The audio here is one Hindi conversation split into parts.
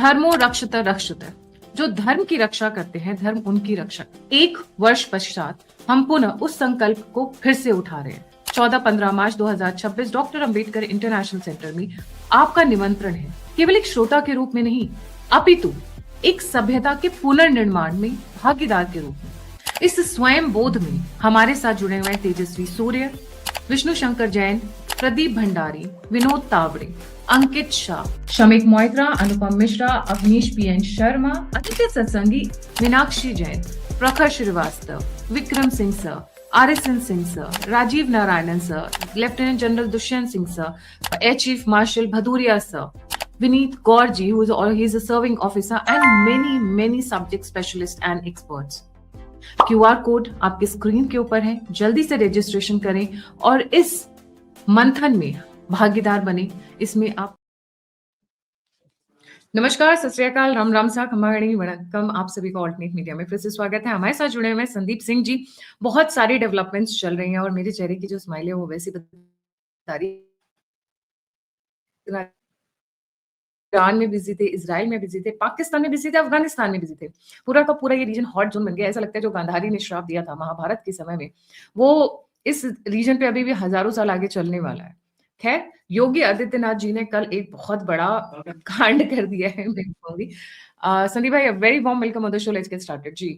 धर्मो रक्षत रक्षत, जो धर्म की रक्षा करते हैं धर्म उनकी रक्षा। 1 वर्ष पश्चात हम पुनः उस संकल्प को फिर से उठा रहे हैं। 14-15 मार्च 2026 डॉक्टर अंबेडकर इंटरनेशनल सेंटर में आपका निमंत्रण है, केवल एक श्रोता के रूप में नहीं, अपितु एक सभ्यता के पुनर्निर्माण में भागीदार के रूप में। इस स्वयं बोध में हमारे साथ जुड़े हुए Tejasvi Surya, Vishnu Shankar Jain, Pradeep Bhandari, Vinod Tawde, Ankit Shah, Shamik Moitra, Anupam Mishra, Avneesh PN Sharma, Aditya Satsangi, Meenakshi Jain, Prakhar Shrivastava, Vikram Singh sir, RSN Singh sir, Rajeev Narayanan sir, lieutenant general Dushyant Singh sir, air chief marshal Bhadauria sir, Vineet Gaurji, he's a serving officer, and many subject specialists and experts. QR code आपके स्क्रीन के ऊपर है, जल्दी से रजिस्ट्रेशन करें और इस मंथन में भागीदार बने। इसमें आप नमस्कार, सत श्री अकाल, राम राम सा, खम्मागणी वणक्कम। आप सभी का ऑल्टरनेट मीडिया में फिर से स्वागत है। हमारे साथ जुड़े हुए संदीप सिंह जी। बहुत सारी डेवलपमेंट्स चल रही हैं और मेरे चेहरे की जो स्माइल है वो वैसी बता रही, ईरान में बिजी थे, इजराइल में बिजी थे, पाकिस्तान में बिजी थे, अफगानिस्तान में बिजी थे। पूरा का पूरा ये रीजन हॉट जोन बन गया। ऐसा लगता है जो गांधारी ने श्राप दिया था महाभारत के समय में, वो इस रीजन पे अभी भी हजारों साल आगे चलने वाला है। खैर, योगी आदित्यनाथ जी ने कल एक बहुत बड़ा कांड कर दिया है। मैं कहूंगी संदीप भाई, very warm welcome on the show. Let's get started जी।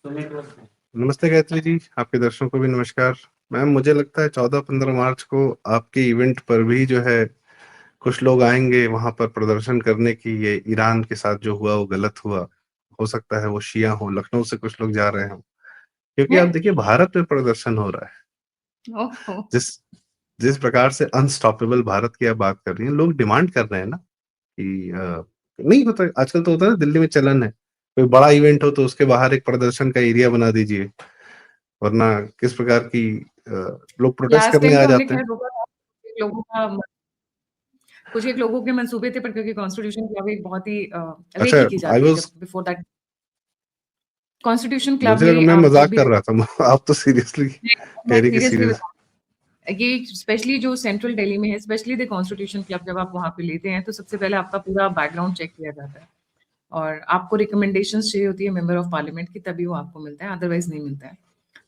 नमस्ते गायत्री जी, आपके दर्शकों को भी नमस्कार। मैम, मुझे लगता है 14-15 मार्च को आपके इवेंट पर भी जो है कुछ लोग आएंगे वहां पर प्रदर्शन करने की। ये ईरान के साथ जो हुआ वो गलत हुआ, हो सकता है वो शिया हो, लखनऊ से कुछ लोग जा रहे हो, क्योंकि आप देखिए भारत में प्रदर्शन हो रहा है। जिस जिस प्रकार से अनस्टॉपेबल भारत की आप बात कर रही हैं, लोग डिमांड कर रहे हैं ना कि नहीं होता। आजकल तो होता है, दिल्ली में चलन है, कोई बड़ा इवेंट हो तो उसके बाहर एक प्रदर्शन का एरिया बना दीजिए, वरना किस प्रकार की लोग प्रोटेस्ट करने आ जाते हैं। कुछ एक लोगों के मंसूबे थे, पर क्योंकि कॉन्स्टिट्यूशन क्लब एक बहुत ही अच्छा, रेकी की जाती है, जब बिफोर दैट कॉन्स्टिट्यूशन क्लब मुझे में मैं आप जब मजाक भी कर रहा था। आप तो सीरियसली कह रही कि सीरियस। ये स्पेशली जो सेंट्रल दिल्ली में है, स्पेशली द कॉन्स्टिट्यूशन क्लब, जब आप वहां पे लेते हैं तो सबसे पहले आपका पूरा बैकग्राउंड चेक किया जाता है और आपको रिकमेंडेशंस चाहिए होती है मेंबर ऑफ पार्लियामेंट की, तभी वो आपको मिलता है, अदरवाइज नहीं मिलता है।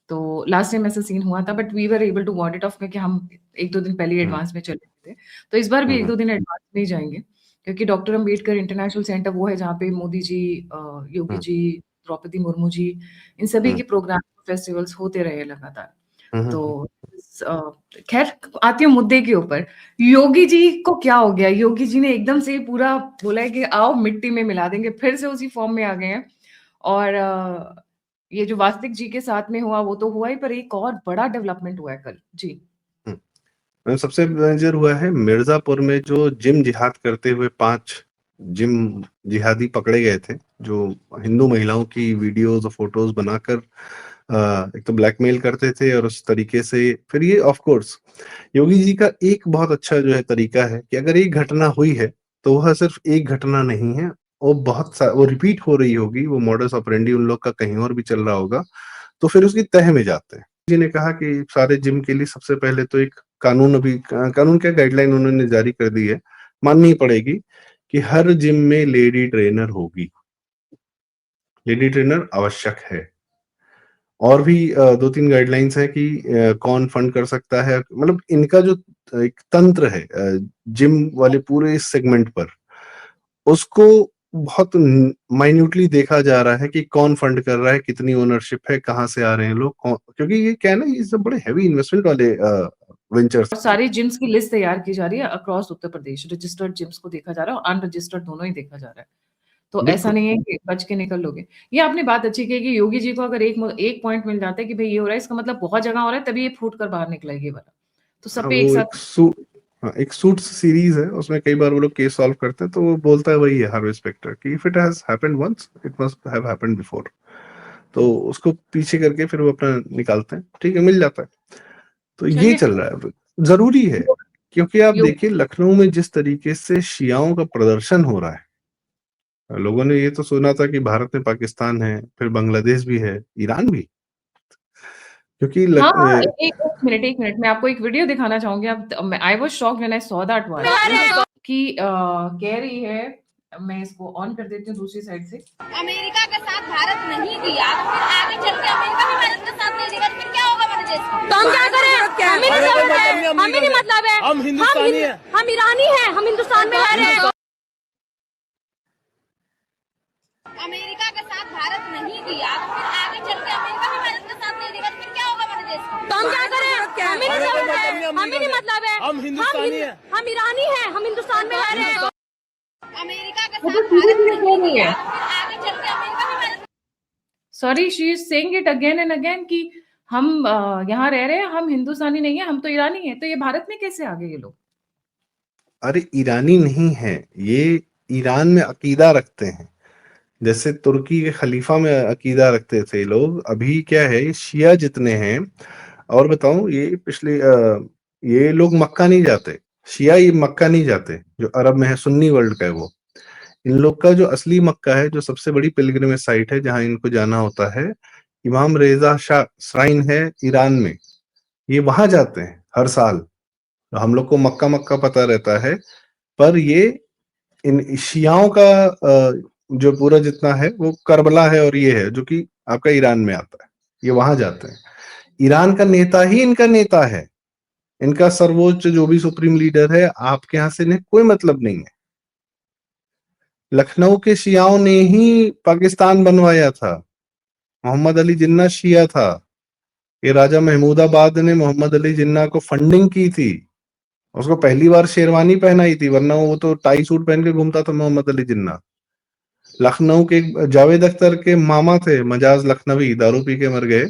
तो लास्ट टाइम ऐसा सीन हुआ था, but we were able to ward it off, क्योंकि हम 1-2 दिन पहले एडवांस में चले गए थे। तो इस बार भी 1-2 दिन एडवांस में ही जाएंगे, क्योंकि डॉक्टर अंबेडकर इंटरनेशनल सेंटर वो है जहाँ पे मोदी जी, योगी जी, द्रौपदी मुर्मू जी, इन सभी के प्रोग्राम फेस्टिवल्स होते रहे लगातार। तो खैर, आती हूँ मुद्दे के ऊपर। योगी जी को क्या हो गया? योगी जी ने एकदम से पूरा बोला है कि आओ मिट्टी में मिला देंगे, फिर से उसी फॉर्म में आ गए हैं। और ये जो वास्तविक जी के साथ में हुआ वो तो हुआ ही, पर एक और बड़ा डेवलपमेंट हुआ है कल जी। सबसे मेजर हुआ है मिर्जापुर में, जो जिम जिहाद करते हुए 5 जिम जिहादी पकड़े गए थे, जो हिंदू महिलाओं की वीडियोस और फोटोज बनाकर एक तो ब्लैकमेल करते थे, और उस तरीके से फिर ये ऑफ कोर्स योगी जी का एक बहुत अच्छा जो है तरीका है कि अगर एक घटना हुई है तो वह सिर्फ एक घटना नहीं है, वो रिपीट हो रही होगी, वो मॉडस ऑपरेंडी उन लोग का कहीं और भी चल रहा होगा, तो फिर उसकी तह में जाते हैं। जी ने कहा कि सारे जिम के लिए सबसे पहले तो एक कानून क्या गाइडलाइन उन्होंने जारी कर दी है, माननी पड़ेगी कि हर जिम में लेडी ट्रेनर होगी, लेडी ट्रेनर आवश्यक है। और भी 2-3 गाइडलाइंस हैं कि कौन फंड कर सकता है, मतलब इनका जो एक तंत्र है जिम वाले पूरे इस सेगमेंट पर, उसको बहुत माइन्यूटली देखा जा रहा है कि कौन फंड कर रहा है, कितनी ओनरशिप है, कहाँ से आ रहे हैं लोग, क्योंकि ये क्या है ना, ये सब बड़े हैवी इन्वेस्टमेंट वाले वेंचर्स। सारी जिम्स की लिस्ट तैयार की जा रही है across Uttar Pradesh. Registered gyms को देखा जा रहा है और अनरजिस्टर्ड दोनों ही देखा जा रहा है। तो ऐसा नहीं है कि बच के निकल लोगे। ये आपने बात अच्छी कही कि योगी जी को अगर एक पॉइंट मिल जाता है कि भाई ये हो रहा है, इसका मतलब बहुत जगह हो रहा है, तभी ये फूट कर बाहर निकला ये वाला। तो सब पे एक साथ एक सूट्स सीरीज है, उसमें कई बार वो लोग केस सॉल्व करते हैं, तो वो बोलता है वही है हार्वे स्पेक्टर कि if it has happened once it must have happened before. तो उसको पीछे करके फिर वो अपना निकालते हैं, ठीक है, मिल जाता है। तो ये चल रहा है, जरूरी है, क्योंकि आप देखिए लखनऊ में जिस तरीके से शियाओं का प्रदर्शन हो रहा है, लोगों ने ये तो सुना था कि भारत में पाकिस्तान है, फिर बांग्लादेश भी है, ईरान भी, क्योंकि एक मिनट मैं आपको एक वीडियो दिखाना चाहूंगी। I was shocked when I saw that one कि कह रही है मैं इसको ऑन कर देती हूँ दूसरी साइड से। अमेरिका का साथ भारत नहीं दिया तो फिर आगे चल के अमेरिका भी भारत का साथ नहीं देगा तो फिर क्या होगा हमारे देश का? तो हम क्या करें? हमें नहीं समझ है, हमें नहीं मतलब है। हम हिंदुस्तानी हैं, हम ईरानी हैं, हम हिंदुस्तान में रह रहे हैं। अमेरिका का साथ भारत नहीं दिया तो फिर आगे चल के अमेरिका भी भारत का साथ नहीं देगा तो फिर क्या होगा हमारे देश का? तो हम क्या करें? हमें नहीं समझ है, हमें नहीं मतलब है। हम हिंदुस्तानी हैं, हम ईरानी हैं, हम हिंदुस्तान में रह रहे हैं। अमेरिका का वो साथ तो भारत धीरे-धीरे बोल नहीं रही दिया है। तो फिर आगे चल के अमेरिका भी Bharat sorry, she is saying it again and again कि हम यहाँ रह रहे हैं, हम हिंदुस्तानी नहीं है, हम तो ईरानी है। तो ये भारत में कैसे आ गए ये लोग? अरे ईरानी नहीं है, ये ईरान में अकीदा रखते हैं। जैसे तुर्की के खलीफा में अकीदा रखते थे लोग, अभी क्या है, ये शिया जितने हैं। और बताऊं, ये ये लोग मक्का नहीं जाते। शिया ये मक्का नहीं जाते, जो अरब में है, सुन्नी वर्ल्ड का है वो। इन लोग का जो असली मक्का है, जो सबसे बड़ी पिलग्रिमेज साइट है जहां इनको जाना होता है, इमाम रेजा शाह श्राइन है ईरान में। ये वहां जाते हैं हर साल। हम लोग को मक्का मक्का पता रहता है, पर ये इन शियाओं का जो पूरा जितना है वो करबला है, और ये है जो कि आपका ईरान में आता है। ये वहां जाते हैं। ईरान का नेता ही इनका नेता है। इनका सर्वोच्च जो भी सुप्रीम लीडर है, आपके यहाँ से इन्हें कोई मतलब नहीं है। लखनऊ के शियाओं ने ही पाकिस्तान बनवाया था। मोहम्मद अली जिन्ना शिया था। ये राजा महमूदाबाद ने मोहम्मद अली जिन्ना को फंडिंग की थी। उसको पहली बार शेरवानी पहनाई थी, वरना वो तो टाई सूट पहन के घूमता था मोहम्मद अली जिन्ना। लखनऊ के जावेद अख्तर के मामा थे मजाज लखनवी, दारू पी के मर गए।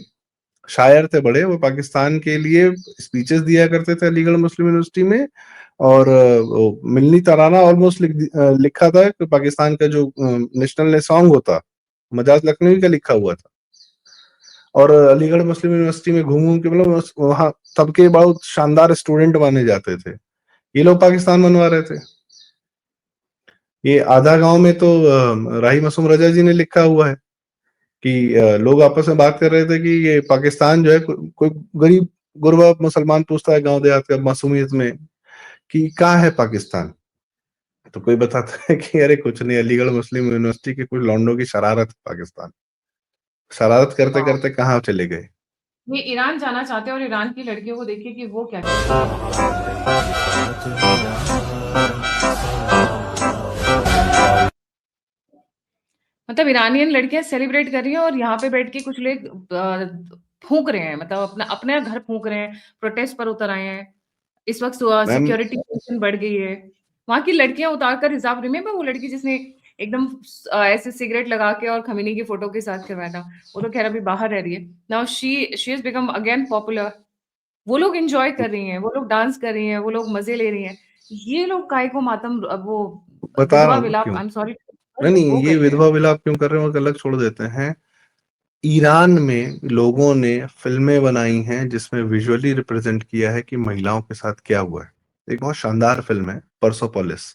शायर थे बड़े, वो पाकिस्तान के लिए स्पीचेस दिया करते थे अलीगढ़ मुस्लिम यूनिवर्सिटी में। और मिलनी तराना ऑलमोस्ट लिखा था कि पाकिस्तान का जो नेशनल सॉन्ग होता, मजाज लखनवी का लिखा हुआ था। और अलीगढ़ मुस्लिम यूनिवर्सिटी में घूम घूम के, मतलब वहां सबके बहुत शानदार स्टूडेंट माने जाते थे। ये लोग पाकिस्तान बनवा रहे थे। ये आधा गांव में तो राही मासूम रजा जी ने लिखा हुआ है कि लोग आपस में बात कर रहे थे कि ये पाकिस्तान जो है, कोई गरीब गुरबा मुसलमान पूछता है गांव देहात का मासूमियत में कि कहाँ है पाकिस्तान, तो कोई बताता है कि अरे कुछ नहीं, अलीगढ़ मुस्लिम यूनिवर्सिटी के कुछ लौंडों की शरारत है पाकिस्तान। शरारत करते वाह! करते कहाँ चले गए। ये ईरान जाना चाहते हैं और ईरान की लड़कियों को देखिए कि वो क्या कहती हैं। मतलब ईरानियन लड़कियां सेलिब्रेट कर रही हैं और यहाँ पे बैठ के कुछ लोग फूंक रहे हैं, मतलब अपना अपने घर फूंक रहे हैं, प्रोटेस्ट पर उतर आए हैं। इस वक्त मैम, सिक्योरिटी टेंशन बढ़ गई है। वहां की लड़कियां उतार कर हिजाब, रिमेंबर वो लड़की जिसने एकदम ऐसे सिगरेट लगा के और खमीनी की फोटो के साथ करवाया था, वो तो खैर अभी बाहर रह रही है। Now she is become again popular. वो लोग एंजॉय कर रही हैं, वो लोग डांस कर रही हैं, वो लोग मजे ले रही हैं। ये लोग काय को मातम, वो बता रहा विधवा हूँ ना विलाप, क्यों। आई एम सॉरी, नहीं वो नहीं, ये कर रहे विधवा हैं। विलाप क्यों कर रहे हैं, वो अलग छोड़ देते हैं। ईरान में लोगों ने फिल्में बनाई हैं जिसमें विजुअली रिप्रेजेंट किया है कि महिलाओं के साथ क्या हुआ है। एक बहुत शानदार फिल्म है Persepolis,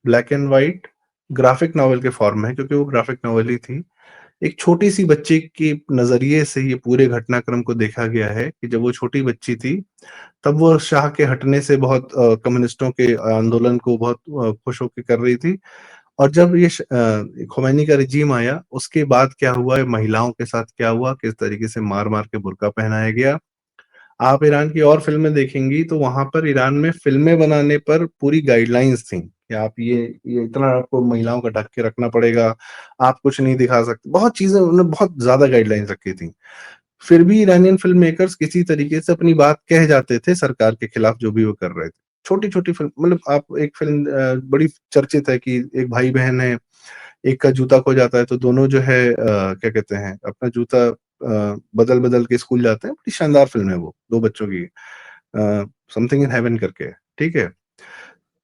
black and white, graphic novel के फॉर्म में है, क्योंकि वो ग्राफिक नॉवेल ही थी। एक छोटी सी बच्ची के नजरिए से ये पूरे घटनाक्रम को देखा गया है कि जब वो छोटी बच्ची थी, तब वो शाह के हटने से बहुत कम्युनिस्टों के आंदोलन को बहुत खुश होकर कर रही थी। और जब ये खोमैनी का रिजीम आया, उसके बाद क्या हुआ है, महिलाओं के साथ क्या हुआ, किस तरीके से मार मार के बुर्का पहनाया गया। आप ईरान की और फिल्में देखेंगी तो वहां पर ईरान में फिल्में बनाने पर पूरी गाइडलाइंस थी कि आप ये इतना आपको महिलाओं का ढक के रखना पड़ेगा, आप कुछ नहीं दिखा सकते। बहुत चीजें उन्होंने बहुत ज्यादा गाइडलाइंस रखी थी। फिर भी ईरानियन फिल्म मेकर्स किसी तरीके से अपनी बात कह जाते थे सरकार के खिलाफ, जो भी वो कर रहे थे। छोटी छोटी फिल्म, मतलब आप एक फिल्म बड़ी चर्चित है कि एक भाई बहन है, एक का जूता खो जाता है तो दोनों जो है क्या कहते हैं, अपना जूता बदल बदल के स्कूल जाते हैं। बड़ी शानदार फिल्म है वो, दो बच्चों की, समथिंग इन हेवन करके है, ठीक है।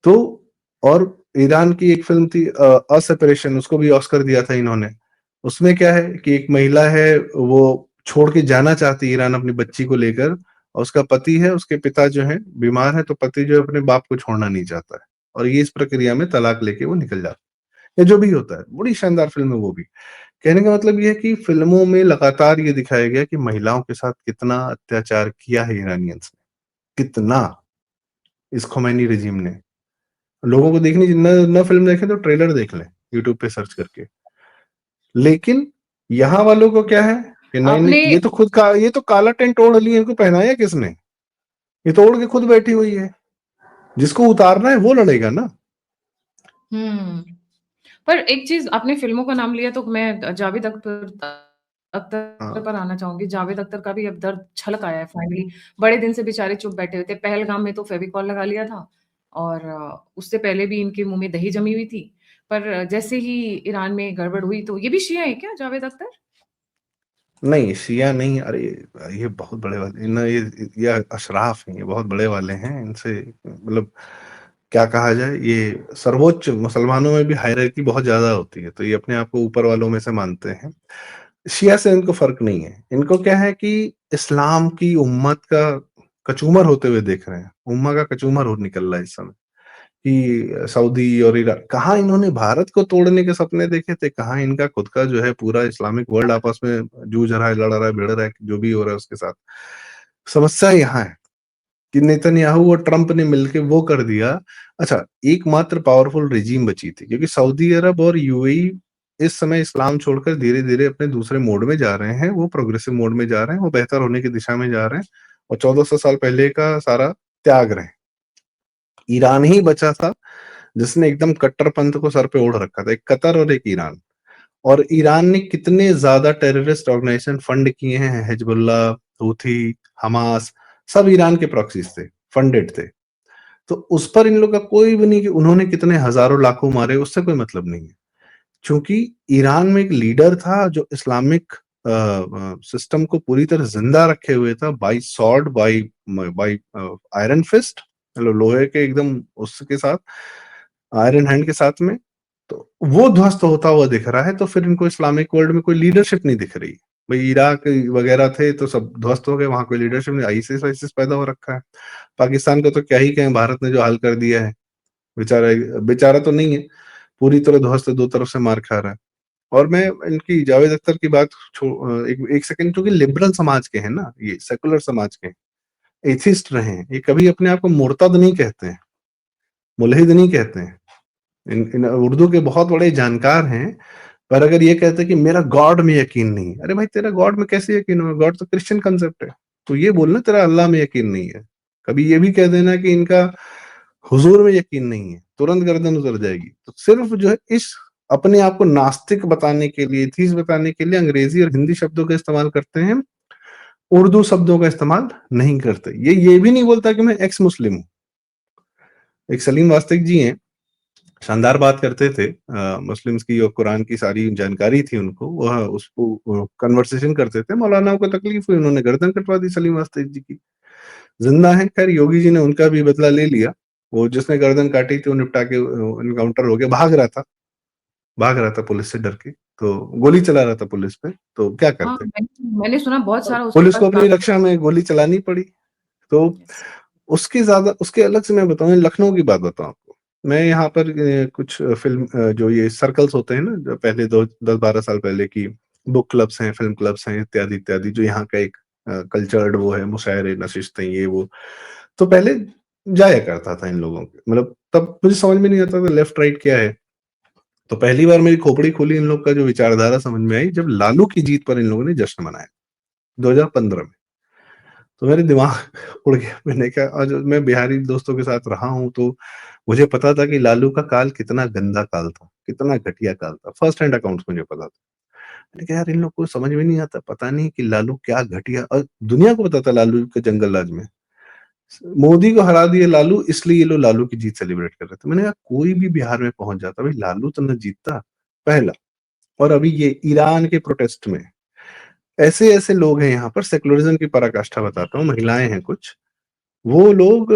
तो और ईरान की एक फिल्म थी अ सेपरेशन, उसको भी ऑस्कर दिया था इन्होंने। उसमें क्या है कि एक महिला है, वो छोड़ के जाना चाहती है ईरान अपनी बच्ची को लेकर, और उसका पति है, उसके पिता जो है बीमार है, तो पति जो है अपने बाप को छोड़ना नहीं चाहता है, और ये इस प्रक्रिया में तलाक लेके वो निकल जाता है, या जो भी होता है। बड़ी शानदार फिल्म है वो भी। कहने का मतलब ये है कि फिल्मों में लगातार ये दिखाया गया कि महिलाओं के साथ कितना अत्याचार किया है ईरानियंस ने, कितना, इस खोमैनी रिजीम ने। लोगों को देखनी, न फिल्म देखें तो ट्रेलर देख लें। यूट्यूब पे सर्च करके। लेकिन यहाँ वालों को क्या है कि नहीं आपने नहीं, ये तो काला टेंट ओढ़ ली है, इनको पहनाया किसने? ये तो ओढ़ के खुद बैठी हुई है। जिसको उतारना है वो लड़ेगा ना। पर एक चीज, आपने फिल्मों का नाम लिया तो मैं जावेद अख्तर हाँ, पर आना चाहूंगी। जावेद अख्तर का भी अब दर्द छलक आया है फाइनली। बड़े दिन से बेचारे चुप बैठे हुए थे। पहलगाम में तो फेविकॉल लगा लिया था, और उससे पहले भी इनके मुंह में दही जमी हुई थी। पर जैसे ही ईरान में गड़बड़ हुई, तो ये भी शिया है क्या जावेद अख्तर? नहीं शिया नहीं, अरे ये बहुत बड़े वाले ना, ये अशराफ हैं, ये बहुत बड़े वाले हैं। इनसे मतलब क्या कहा जाए, ये सर्वोच्च मुसलमानों में भी हायरार्की बहुत ज्यादा होती है, तो ये अपने आप को ऊपर वालों में से मानते हैं। शिया से इनको फर्क नहीं है। इनको क्या है कि इस्लाम की उम्मत का कचूमर होते हुए देख रहे हैं। उम्मा का कचूमर हो निकल रहा है इस समय कि सऊदी और ईरान, कहाँ इन्होंने भारत को तोड़ने के सपने देखे थे, कहाँ इनका खुद का जो है पूरा इस्लामिक वर्ल्ड आपस में जूझ रहा है, लड़ रहा है, भिड़ रहा है, जो भी हो रहा है उसके साथ। समस्या यहाँ है कि नेतन्याहू और ट्रंप ने मिलकर वो कर दिया। अच्छा, एकमात्र पावरफुल रिजीम बची थी, क्योंकि सऊदी अरब और यूएई इस समय इस्लाम छोड़कर धीरे धीरे अपने दूसरे मोड में जा रहे हैं। वो प्रोग्रेसिव मोड में जा रहे हैं, वो बेहतर होने की दिशा में जा रहे हैं, और 1400 साल पहले का सारा त्याग रहे हैं। ईरान ही बचा था जिसने एकदम कट्टरपंथ को सर पे ओढ़ रखा था, एक कतर और एक ईरान। और ईरान ने कितने ज्यादा टेररिस्ट ऑर्गेनाइजेशन फंड किए हैं, हिजबुल्ला, हूथी, हमास, सब ईरान के प्रॉक्सीज थे, फंडेड थे। तो उस पर इन लोग का कोई भी नहीं कि उन्होंने कितने हजारों लाखों मारे, उससे कोई मतलब नहीं है। क्योंकि ईरान में एक लीडर था जो इस्लामिक सिस्टम को पूरी तरह जिंदा रखे हुए था, by sword, by by iron fist, मतलब लोहे के एकदम उसके साथ, आयरन हैंड के साथ में। तो वो ध्वस्त होता हुआ दिख रहा है, तो फिर इनको इस्लामिक वर्ल्ड में कोई लीडरशिप नहीं दिख रही। भाई इराक वगैरह थे तो सब ध्वस्त हो गए, वहां कोई लीडरशिप नहीं, आईसिस आईसिस पैदा हो रखा है। पाकिस्तान का तो क्या ही कहें, भारत ने जो हाल कर दिया है, बेचारा, बेचारा तो नहीं है, पूरी तरह ध्वस्त, दो तरफ से मार खा रहा है। और मैं इनकी जावेद अख्तर की बात एक सेकंड, क्योंकि लिबरल समाज के हैं ना, ये सेकुलर समाज के एथिस्ट रहे हैं, ये कभी अपने आप को मुर्तद नहीं कहते हैं, मुल्हिद नहीं कहते हैं। इन उर्दू के बहुत बड़े जानकार हैं। पर अगर ये कहते हैं कि मेरा गॉड में यकीन नहीं है, अरे भाई तेरा गॉड में कैसे यकीन होगा? गॉड तो क्रिश्चियन कंसेप्ट है। तो ये बोलना तेरा अल्लाह में यकीन नहीं है। कभी ये भी कह देना कि इनका हुजूर में यकीन नहीं है, तुरंत गर्दन उतर जाएगी। तो सिर्फ जो है इस अपने आप को नास्तिक बताने के लिए, एथीस्ट बताने के लिए अंग्रेजी और हिंदी शब्दों का इस्तेमाल करते हैं, उर्दू शब्दों का इस्तेमाल नहीं करते। ये भी नहीं बोलता कि मैं एक्स मुस्लिम हूँ। एक सलीम वास्तविक जी हैं, शानदार बात करते थे, मुस्लिम्स की और कुरान की सारी जानकारी थी उनको, वह उसको कन्वर्सेशन करते थे। मौलानाओं को तकलीफ हुई, उन्होंने गर्दन कटवा दी सलीम वास्तविक जी की। जिंदा है, खैर योगी जी ने उनका भी बदला ले लिया। वो जिसने गर्दन काटी थी वो निपटा के इनकाउंटर हो गया, भाग रहा था पुलिस से डर के, तो गोली चला रहा था पुलिस पे, तो क्या हाँ, करते? मैंने सुना बहुत सारा उसके पुलिस पास को अपनी रक्षा में गोली चलानी पड़ी। तो Yes. उसके ज्यादा, उसके अलग से मैं बताऊं, लखनऊ की बात बताऊं आपको। मैं यहाँ पर कुछ फिल्म जो ये सर्कल्स होते हैं ना, जो पहले 10-12 साल पहले की बुक क्लब्स हैं, फिल्म क्लब्स हैं, इत्यादि इत्यादि, जो यहाँ का एक कल्चर्ड वो है, मुशायरे नशिस्तें ये वो, तो पहले जाया करता था इन लोगों के, मतलब तब मुझे समझ में नहीं आता था लेफ्ट राइट क्या है। तो पहली बार मेरी खोपड़ी खुली इन लोग का जो विचारधारा समझ में आई, जब लालू की जीत पर इन लोगों ने जश्न मनाया 2015 में। तो मेरे दिमाग उड़ गया। मैंने कहा, आज मैं बिहारी दोस्तों के साथ रहा हूँ तो मुझे पता था कि लालू का काल कितना गंदा काल था, कितना घटिया काल था, फर्स्ट हैंड अकाउंट्स मुझे पता था। मैंने कहा यार इन लोग को समझ में नहीं आता, पता नहीं कि लालू क्या घटिया, और दुनिया को पता था लालू के जंगल राज में मोदी को हरा दिया लालू, इसलिए ये लोग लालू की जीत सेलिब्रेट कर रहे थे। मैंने कहा कोई भी बिहार में पहुंच जाता, भाई लालू तो न जीतता पहला। और अभी ये ईरान के प्रोटेस्ट में ऐसे ऐसे लोग हैं, यहाँ पर सेकुलरिज्म की पराकाष्ठा बताता हूँ, महिलाएं हैं कुछ, वो लोग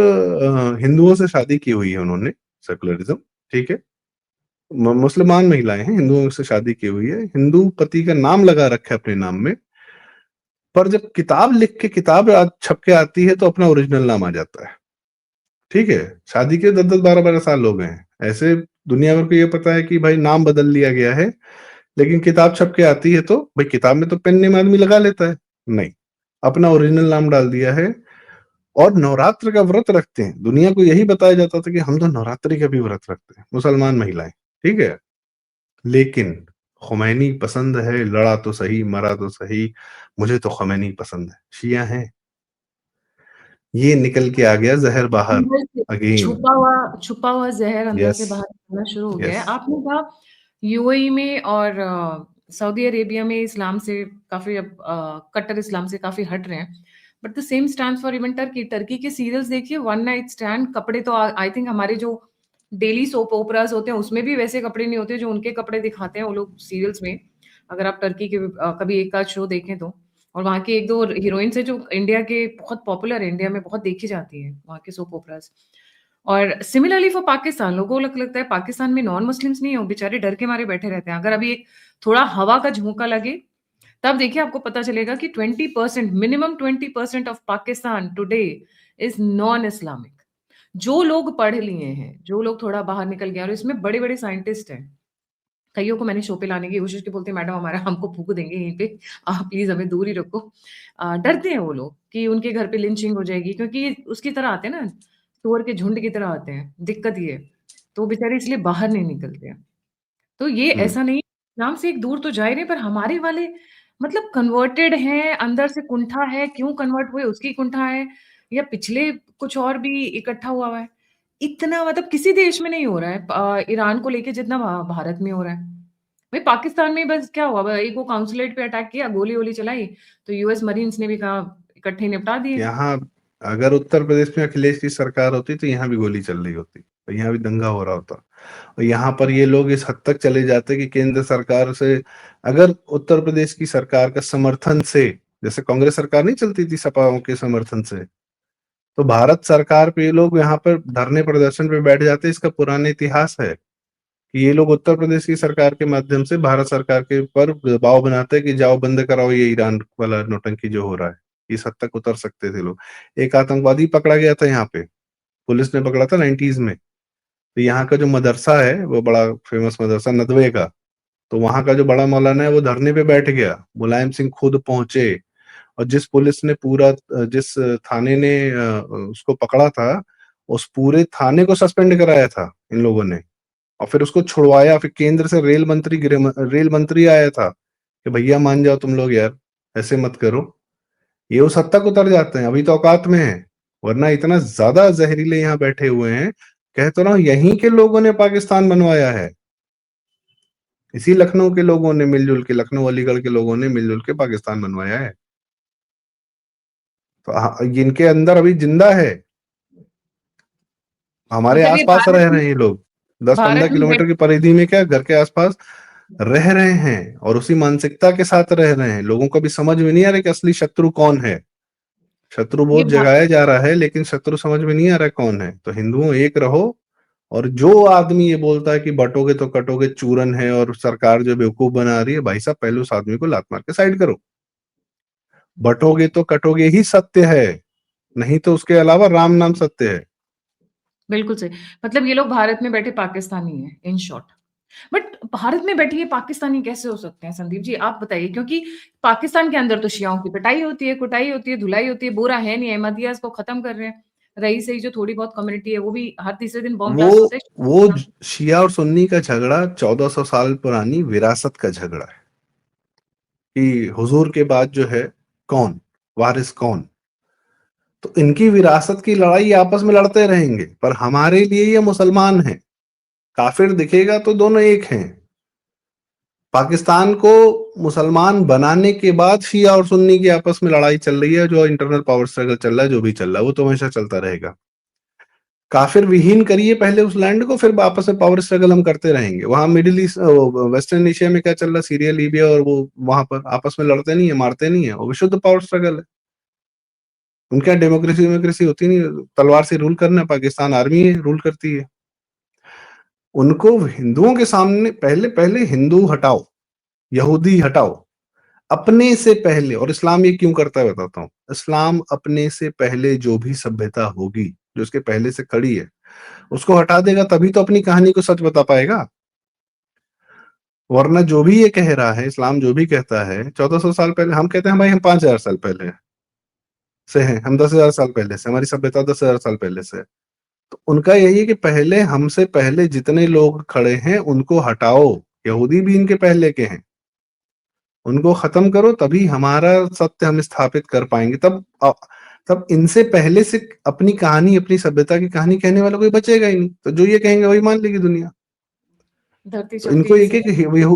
हिंदुओं से शादी की हुई है उन्होंने, सेकुलरिज्म, ठीक है, मुसलमान महिलाएं हैं, हिंदुओं से शादी की हुई है, हिंदू पति का नाम लगा रखा है अपने नाम में, पर जब किताब लिख के किताब छप के आती है तो अपना ओरिजिनल नाम आ जाता है। ठीक है, शादी के 10-10 12-12 साल हो गए हैं, ऐसे दुनिया भर को ये पता है कि भाई नाम बदल लिया गया है, लेकिन किताब छप के आती है तो भाई किताब में तो पेन नेम आदमी लगा लेता है, नहीं, अपना ओरिजिनल नाम डाल दिया है। और नवरात्र का व्रत रखते हैं, दुनिया को यही बताया जाता था कि हम तो नवरात्रि का भी व्रत रखते हैं, मुसलमान महिलाएं, ठीक है। लेकिन खुमैनी पसंद है, लड़ा तो सही, मरा तो सही, मुझे तो खुमैनी पसंद है। शिया हैं, ये निकल के आ गया ज़हर बाहर अंदर से अगेन। छुपा हुआ ज़हर अंदर यस, से बाहर निकलना शुरू हो गया यस। है। आपने कहा यूएई में और सऊदी अरेबिया में इस्लाम से काफ़ी अब कट्टर इस्लाम से काफ़ी हट रहे हैं। But the same stands for even Turkey. Turkey के सीरियल्स देखिए, वन नाइट स्टैंड, कपड़े तो आई थिंक हमारे जो डेली सोप ओपेरास होते हैं उसमें भी वैसे कपड़े नहीं होते जो उनके कपड़े दिखाते हैं वो लोग सीरियल्स में। अगर आप टर्की के कभी एक आध शो देखें तो। और वहाँ की 1-2 हीरोइन्स हैं जो इंडिया के बहुत पॉपुलर है, इंडिया में बहुत देखी जाती हैं, वहाँ के सोप ओपेरास। और सिमिलरली फॉर पाकिस्तान, लोगों को लगता है पाकिस्तान में नॉन मुस्लिम्स नहीं है, वो बेचारे डर के मारे बैठे रहते हैं। अगर अभी एक थोड़ा हवा का झोंका लगे, तब देखिए आपको पता चलेगा कि 20% minimum 20% of Pakistan today is non Islamic. जो लोग पढ़ लिए हैं, जो लोग थोड़ा बाहर निकल गए हैं और इसमें बड़े-बड़े साइंटिस्ट हैं। कइयों को मैंने शो पे लाने की कोशिश की, बोलते हैं मैडम हमारा हमको फूँक देंगे यहीं पे, आप प्लीज़ हमें दूर ही रखो। डरते हैं वो लोग कि उनके घर पे लिंचिंग हो जाएगी क्योंकि उसकी तरह आते हैं ना, सुअर के झुंड की तरह आते हैं, दिक्कत ये है। तो वो बेचारे इसलिए बाहर नहीं निकलते हैं। तो ये हुँ, ऐसा नहीं, इस्लाम से एक दूर तो जा ही रहे हैं, पर हमारे वाले मतलब कन्वर्टेड हैं, अंदर से कुंठा है, क्यों कन्वर्ट हुए उसकी कुंठा है, या पिछले कुछ और भी इकट्ठा हुआ है। इतना मतलब किसी देश में नहीं हो रहा है ईरान को लेके जितना भारत में हो रहा है। भाई पाकिस्तान में बस क्या हुआ, एक वो काउंसुलेट पे अटैक किया, गोली-वोली चलाई, तो यूएस मरीन्स ने भी कहा इकट्ठे निपटा दिए। यहाँ अगर उत्तर प्रदेश में अखिलेश की सरकार होती तो यहाँ भी गोली चल रही होती, तो यहाँ भी दंगा हो रहा होता। और यहाँ पर ये लोग इस हद तक चले जाते कि केंद्र सरकार से, अगर उत्तर प्रदेश की सरकार का समर्थन से, जैसे कांग्रेस सरकार नहीं चलती थी सपाओं के समर्थन से, तो भारत सरकार पे ये लोग यहाँ पर धरने प्रदर्शन पे बैठ जाते। इसका पुराना इतिहास है कि ये लोग उत्तर प्रदेश की सरकार के माध्यम से भारत सरकार के पर दबाव बनाते हैं कि जाओ बंद कराओ ये ईरान वाला नौटंकी जो हो रहा है। इस हद तक उतर सकते थे लोग। एक आतंकवादी पकड़ा गया था यहाँ पे, पुलिस ने पकड़ा था 90s में। तो यहाँ का जो मदरसा है वो बड़ा फेमस मदरसा नदवे का, तो वहां का जो बड़ा मौलाना है वो धरने पे बैठ गया, मुलायम सिंह खुद पहुंचे। और जिस पुलिस ने जिस थाने ने उसको पकड़ा था, उस पूरे थाने को सस्पेंड कराया था इन लोगों ने। और फिर उसको छुड़वाया, फिर केंद्र से रेल मंत्री आया था कि भैया मान जाओ तुम लोग यार, ऐसे मत करो। ये उस हद तक उतर जाते हैं, अभी तो औकात में है, वरना इतना ज्यादा जहरीले यहाँ बैठे हुए हैं। कह तो रहा हूँ, यहीं के लोगों ने पाकिस्तान बनवाया है। इसी लखनऊ के लोगों ने मिलजुल के, लखनऊ अलीगढ़ के लोगों ने मिलजुल के पाकिस्तान बनवाया है। तो इनके अंदर अभी जिंदा है, हमारे मतलब ये आसपास रह रहे हैं ये लोग। 10-15 भारत में किलोमीटर की परिधि में, क्या घर के आसपास रह रहे हैं और उसी मानसिकता के साथ रह रहे हैं। लोगों को भी समझ में नहीं आ रहा कि असली शत्रु कौन है। शत्रु ये बहुत जगाया जा रहा है लेकिन शत्रु समझ में नहीं आ रहा है कौन है। तो हिंदुओं एक रहो। और जो आदमी ये बोलता है कि बटोगे तो कटोगे चूरन है और सरकार जो बेवकूफ बना रही है, भाई साहब पहले उस आदमी को लात मार के साइड करो। बटोगे तो कटोगे ही सत्य है, नहीं तो उसके अलावा राम नाम सत्य है। बिल्कुल सही। मतलब ये लोग भारत में बैठे पाकिस्तानी हैं, इन शॉर्ट। बट भारत में बैठे ये पाकिस्तानी कैसे हो सकते हैं संदीप जी? आप बताइए, क्योंकि पाकिस्तान के अंदर तो शियाओं की पिटाई होती है, कुटाई होती है, धुलाई होती है, बुरा है नहीं, अहमदियास को खत्म कर रहे हैं। रही सही जो थोड़ी बहुत कम्युनिटी है, वो भी हर तीसरे दिन बॉम्ब वो ब्लास्ट होते वो हैं। शिया और सुन्नी का झगड़ा 1400 साल पुरानी विरासत का झगड़ा है कि हुजूर के बाद जो है कौन वारिस कौन। तो इनकी विरासत की लड़ाई आपस में लड़ते रहेंगे, पर हमारे लिए ये मुसलमान हैं। काफिर दिखेगा तो दोनों एक हैं। पाकिस्तान को मुसलमान बनाने के बाद शिया और सुन्नी की आपस में लड़ाई चल रही है, जो इंटरनल पावर स्ट्रगल चल रहा है, जो भी चल रहा है वो तो हमेशा चलता रहेगा। काफिर विहीन करिए पहले उस लैंड को, फिर आपस में पावर स्ट्रगल हम करते रहेंगे। वहां मिडिल ईस्ट वेस्टर्न एशिया में क्या चल रहा है, सीरिया लीबिया, और वो वहां पर आपस में लड़ते नहीं है, मारते नहीं है, वो विशुद्ध पावर स्ट्रगल है। उनके यहाँ डेमोक्रेसी वेमोक्रेसी होती नहीं, तलवार से रूल करना। पाकिस्तान आर्मी है, रूल करती है। उनको हिंदुओं के सामने पहले पहले हिंदू हटाओ, यहूदी हटाओ अपने से पहले। और इस्लाम ये क्यों करता है बताता हूँ। इस्लाम अपने से पहले जो भी सभ्यता होगी, जो उसके पहले से खड़ी है, उसको हटा देगा, तभी तो अपनी कहानी को सच बता पाएगा। वरना जो भी ये कह रहा है, इस्लाम जो भी कहता है, 1400 साल पहले हम कहते हैं भाई हम 5000 साल पहले से हैं, हम 10,000 साल पहले से, हमारी सभ्यता 10,000 साल पहले से है। तो उनका यही है कि पहले हमसे पहले जितने लोग खड़े हैं उनको हटाओ, यहूदी भी इनके पहले के हैं। उनको खत्म करो तभी हमारा सत्य हम स्थापित कर पाएंगे। तब इनसे पहले से अपनी कहानी, अपनी सभ्यता की कहानी कहने वाला कोई बचेगा ही नहीं। तो जो ये कहेंगे वही मान लेगी दुनिया। धरती तो चौकी इनको एक एक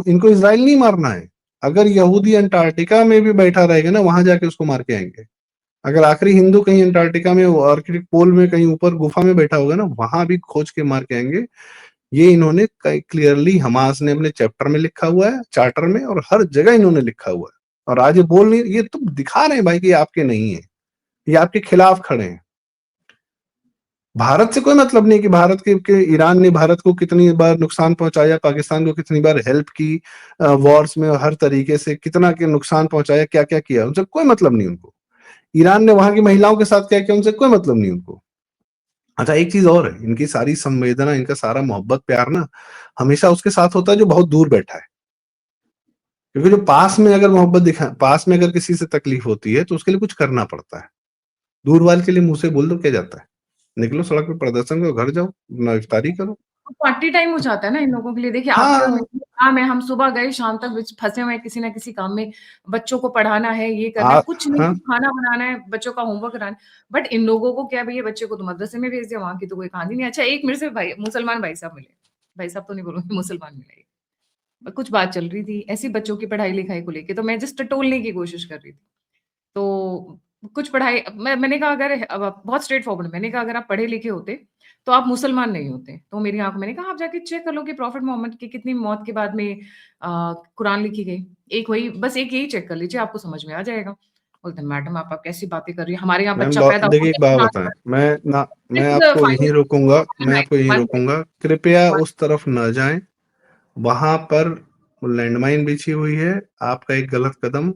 इनको इजराइल नहीं मारना है। अगर यहूदी अंटार्कटिका में भी बैठा रहेगा ना, वहां जाके उसको मार के आएंगे। अगर आखिरी हिंदू कहीं अंटार्कटिका में, आर्कटिक पोल में कहीं ऊपर गुफा में बैठा होगा ना, वहां भी खोज के मार के आएंगे। ये इन्होंने क्लियरली हमास ने अपने चैप्टर में लिखा हुआ है, चार्टर में, और हर जगह इन्होंने लिखा हुआ है। और आज ये बोल नहीं, ये तुम दिखा रहे हैं भाई कि ये आपके नहीं है, ये आपके खिलाफ खड़े हैं। भारत से कोई मतलब नहीं कि भारत के ईरान ने भारत को कितनी बार नुकसान पहुंचाया, पाकिस्तान को कितनी बार हेल्प की वॉर्स में, हर तरीके से कितना के नुकसान पहुंचाया, क्या क्या किया, उनसे कोई मतलब नहीं उनको। ईरान ने वहां की महिलाओं के साथ क्या किया, उनसे कोई मतलब नहीं उनको। अच्छा, एक चीज और है, इनकी सारी संवेदना, इनका सारा मोहब्बत प्यार ना हमेशा उसके साथ होता है जो बहुत दूर बैठा है। क्योंकि जो पास में अगर मोहब्बत दिखा, पास में अगर किसी से तकलीफ होती है तो उसके लिए कुछ करना पड़ता है। दूर वाले के लिए मुंह से बोल दो, क्या जाता है, निकलो सड़क पे प्रदर्शन करो, घर जाओ, ना इफ्तारी करो। पार्टी टाइम हो जाता है ना इन लोगों के लिए। देखिए आपके और हाँ मेरे काम है, हम सुबह गए शाम तक फंसे हुए हैं किसी ना किसी काम में। बच्चों को पढ़ाना है, ये करना है, कुछ नहीं, हाँ, खाना बनाना है, बच्चों का होमवर्क कराना है। बट इन लोगों को क्या, भैया बच्चे को तो मदरसे में भेज दिया, वहां की तो कोई कहानी नहीं। अच्छा, एक मेरे से भाई मुसलमान भाई साहब मिले, भाई साहब तो नहीं बोलूंगी, मुसलमान मिले। कुछ बात चल रही थी ऐसी बच्चों की पढ़ाई लिखाई को लेके, तो मैं जस्ट टटोलने की कोशिश कर रही थी। तो कुछ पढ़ाई, मैंने कहा अगर अब बहुत स्ट्रेट फॉरवर्ड, मैंने कहा अगर आप पढ़े लिखे होते तो आप मुसलमान नहीं होते। तो मेरी आंख, मैंने कहा आप जाके चेक कर लो कि प्रॉफिट मोहम्मद की कितनी मौत के बाद में कुरान लिखी गई। एक वही, बस एक यही चेक कर लीजिए, आपको समझ में आ जाएगा। बोलते मैडम आप कैसी बातें कर रही है, हमारे यहाँ मैम बच्चा पैदा देखिए, एक होते बात कुरान बताएं, पढ़। मैं This is a आपको यहीं final रोकूंगा, one मैं minute, आपको यहीं one minute, रोकूंगा, कृपया one उस तरफ न जाएं। वहां पर लैंडमाइन बिछी हुई है। आपका एक गलत कदम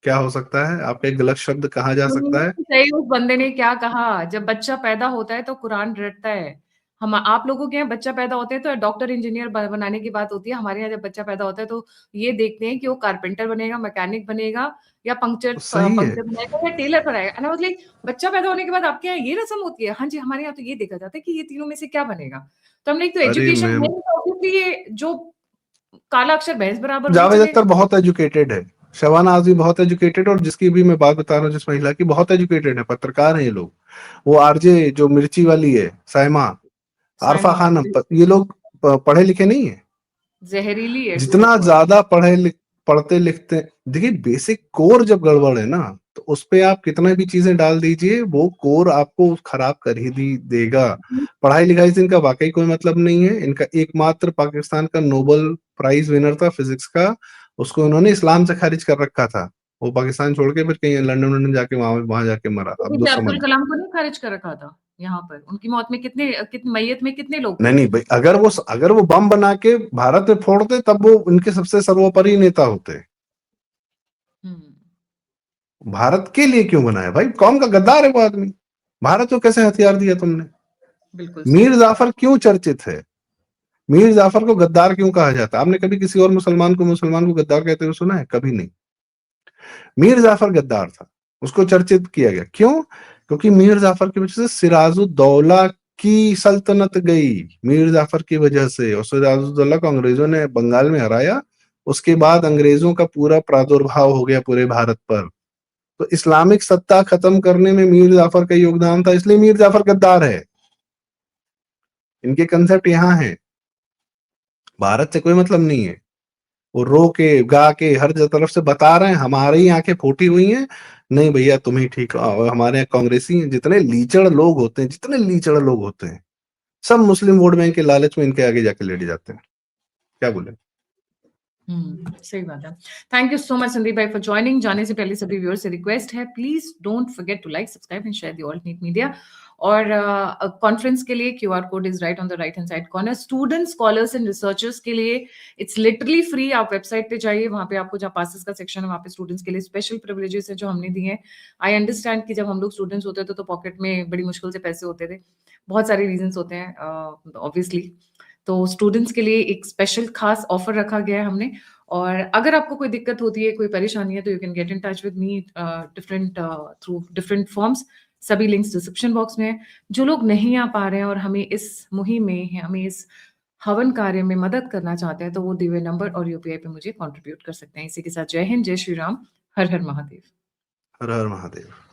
क्या हो सकता है, आपका एक गलत शब्द कहा जा सकता है। सही उस बंदे ने क्या कहा, जब बच्चा पैदा होता है तो कुरान रटता है। हम आप लोगों के यहाँ बच्चा पैदा होते हैं तो डॉक्टर इंजीनियर बनाने की बात होती है। हमारे यहाँ जब बच्चा पैदा होता है तो ये देखते हैं कि वो कारपेंटर बनेगा, मैकेनिक बनेगा, या पंक्चर सही है। पंक्चर बनाएगा, या टेलर बनाएगा। एंड आई वाज लाइक, बच्चा पैदा होने के बाद आपके यहाँ ये रस्म होती है? हाँ जी, हमारे यहाँ तो ये देखा जाता है कि ये तीनों में से क्या बनेगा। तो हमने, एक तो अरे एजुकेशन है मैम, तो obviously ये जो काला अक्षर भैंस बराबर वही जावेद चलेगा। अख्तर बहुत एजुकेटेड है, शबाना आजमी बहुत एजुकेटेड, और जिसकी भी मैं बात बता रहा हूँ, जिस महिला की, बहुत एजुकेटेड है, पत्रकार है ये लोग। वो आरजे जो मिर्ची वाली है, साइमा, आरफा साइमा खानम, ये लोग पढ़े लिखे नहीं है। जहरीली है टू द जितना कोर। ज्यादा पढ़ते लिखते, देखिए बेसिक कोर जब गड़बड़ है ना, तो उस पे आप कितना भी चीजें डाल दीजिए, वो कोर आपको खराब कर ही देगा। पढ़ाई लिखाई से इनका वाकई कोई मतलब नहीं है। इनका एकमात्र पाकिस्तान का नोबेल प्राइज विनर था फिजिक्स का, उसको इन्होंने इस्लाम से खारिज कर रखा था। वो पाकिस्तान छोड़ के फिर कहीं लंदन वंदन जाके वहां जाके मरा अब्दुल जैसे अब्दुल समद। कलाम को नहीं खारिज कर रखा था यहाँ पर? उनकी मौत में कितने मैयत में कितने लोग नहीं थे? नहीं भाई, अगर वो बम बना के भारत में फोड़ते, तब वो उनके सबसे सर्वोपरि नेता होते। हम्म। भारत के लिए क्यों बनाया भाई, कौन का गद्दार है वो आदमी। भारत को कैसे हथियार दिया तुमने। बिल्कुल सही मीर बात। जाफर क्यों चर्चित है, मीर जाफर को गद्दार क्यों कहा जाता है? आपने कभी किसी और मुसलमान को गद्दार कहते हुए सुना है? कभी नहीं। मीर जाफर गद्दार था, उसको चर्चित किया गया, क्यों? क्योंकि मीर जाफर की वजह से सिराजुद्दौला की सल्तनत गई, मीर जाफर की वजह से। और सिराजुद्दौला को अंग्रेजों ने बंगाल में हराया, उसके बाद अंग्रेजों का पूरा प्रादुर्भाव हो गया पूरे भारत पर। तो इस्लामिक सत्ता खत्म करने में मीर जाफर का योगदान था, इसलिए मीर जाफर गद्दार है। इनके कंसेप्ट यहाँ है, भारत से कोई मतलब नहीं है। वो रो के गा के हर तरफ से बता रहे हैं, हमारी आंखें फूटी हुई हैं। नहीं भैया, तुम ही ठीक हो। हमारे यहाँ कांग्रेसी हैं, जितने लीचड़ लोग होते हैं, जितने लीचड़ लोग होते हैं, सब मुस्लिम वोट बैंक के लालच में इनके आगे जाके लेट जाते हैं। क्या बोले। सही बात है। Thank you so much Sandeep भाई फॉर ज्वाइनिंग। जाने से पहले सभी व्यूअर्स से रिक्वेस्ट है, please don't forget to like, subscribe and share the alt neat media. और कॉन्फ्रेंस के लिए QR code is right on the right hand side corner. Students, scholars and researchers के लिए इट्स लिटरली फ्री। आप वेबसाइट पे जाइए, वहां पे आपको जहाँ पासिस का सेक्शन है, वहाँ पे स्टूडेंट्स के लिए स्पेशल प्रिविलेजेस है जो हमने दिए हैं। आई अंडरस्टैंड कि जब हम लोग स्टूडेंट्स होते थे तो पॉकेट में बड़ी मुश्किल से पैसे होते थे, बहुत सारे रीजंस होते हैं ऑब्वियसली। तो स्टूडेंट्स के लिए एक स्पेशल खास ऑफर रखा गया है हमने। और अगर आपको कोई दिक्कत होती है, कोई परेशानी है, तो you can get in touch with me different through different forms. सभी लिंक्स डिस्क्रिप्शन बॉक्स में है। जो लोग नहीं आ पा रहे हैं और हमें इस मुहिम में, हमें इस हवन कार्य में मदद करना चाहते हैं तो वो दिव्य नंबर और यूपीआई पे मुझे कंट्रीब्यूट कर सकते हैं। इसी के साथ जय हिंद, जय श्री राम, हर हर महादेव। हर हर महादेव।